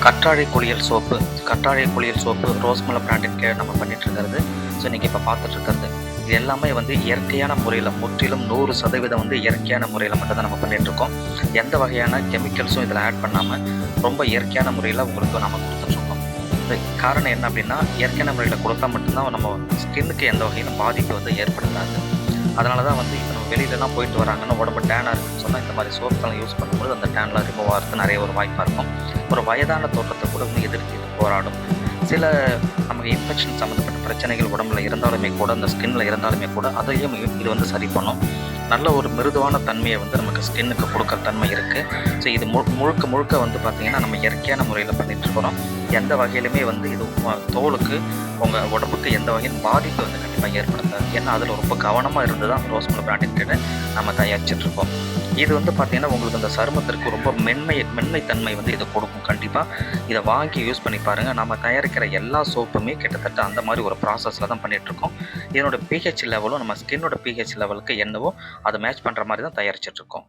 கற்றாழை குளியல் சோப்பு ரோஸ்மலர் பிராண்டின் கீழே நம்ம பண்ணிட்டு இருக்கிறது. ஸோ நீங்கள் இப்போ பார்த்துட்டு இருக்கிறது இது எல்லாமே வந்து இயற்கையான முறையில், முற்றிலும் 100% வந்து இயற்கையான முறையில் மட்டும்தான் நம்ம பண்ணிட்டு இருக்கோம். எந்த வகையான கெமிக்கல்ஸும் இதில் ஆட் பண்ணாமல் ரொம்ப இயற்கையான முறையில் உங்களுக்கு நம்ம கொடுத்துட்ருக்கோம். இது காரணம் என்ன அப்படின்னா, இயற்கையான முறையில் கொடுத்தா மட்டும்தான் நம்ம ஸ்கின்னுக்கு எந்த வகையிலும் பாதிப்பு வந்து ஏற்படுத்தாது. அதனால தான் வந்து இப்போ நம்ம வெளியிலலாம் போயிட்டு வராங்கன்னா உடம்பு டேனாக இருக்குன்னு சொன்னால் இந்த மாதிரி சோப்ஸ்லாம் யூஸ் பண்ணும்போது அந்த டேன்லாம் ரிமூவ் ஆகிறதுக்கு நிறைய ஒரு வாய்ப்பாக இருக்கும். ஒரு வயதான தோற்றத்தை கூட வந்து எதிர்த்து இது போராடும். சில நமக்கு இன்ஃபெக்ஷன் சம்மந்தப்பட்ட பிரச்சனைகள் உடம்புல இருந்தாலுமே கூட, அந்த ஸ்கின்ல இருந்தாலுமே கூட அதையும் இது வந்து சரி பண்ணும். நல்ல ஒரு மிருதுவான தன்மையை வந்து நமக்கு ஸ்கின்னுக்கு கொடுக்குற தன்மை இருக்குது. ஸோ இது முழுக்க வந்து பார்த்திங்கன்னா நம்ம இயற்கையான முறையில் பண்ணிகிட்ருக்கிறோம். எந்த வகையிலுமே வந்து இது தோலுக்கு, உங்கள் உடம்புக்கு எந்த வகையில் பாதிப்பு வந்து கண்டிப்பாக ஏற்படுத்தாது. ஏன்னா அதில் ரொம்ப கவனமாக இருந்து தான் ரோஸ்மலர் பிராண்டின் கீழே நம்ம தயாரிச்சிட்ருக்கோம். இது வந்து பார்த்திங்கன்னா உங்களுக்கு இந்த சருமத்திற்கு ரொம்ப மென்மைத்தன்மை வந்து இதை கொடுக்கும். கண்டிப்பாக இதை வாங்கி யூஸ் பண்ணி பாருங்கள். நம்ம தயாரிக்கிற எல்லா சோப்புமே கிட்டத்தட்ட அந்த மாதிரி ஒரு ப்ராசஸில் தான் பண்ணிகிட்ருக்கோம். இதனோட pH லெவலும் நம்ம ஸ்கின்னோட pH லெவலுக்கு என்னவோ அதை மேட்ச் பண்ணுற மாதிரி தான் தயாரிச்சிட்ருக்கோம்.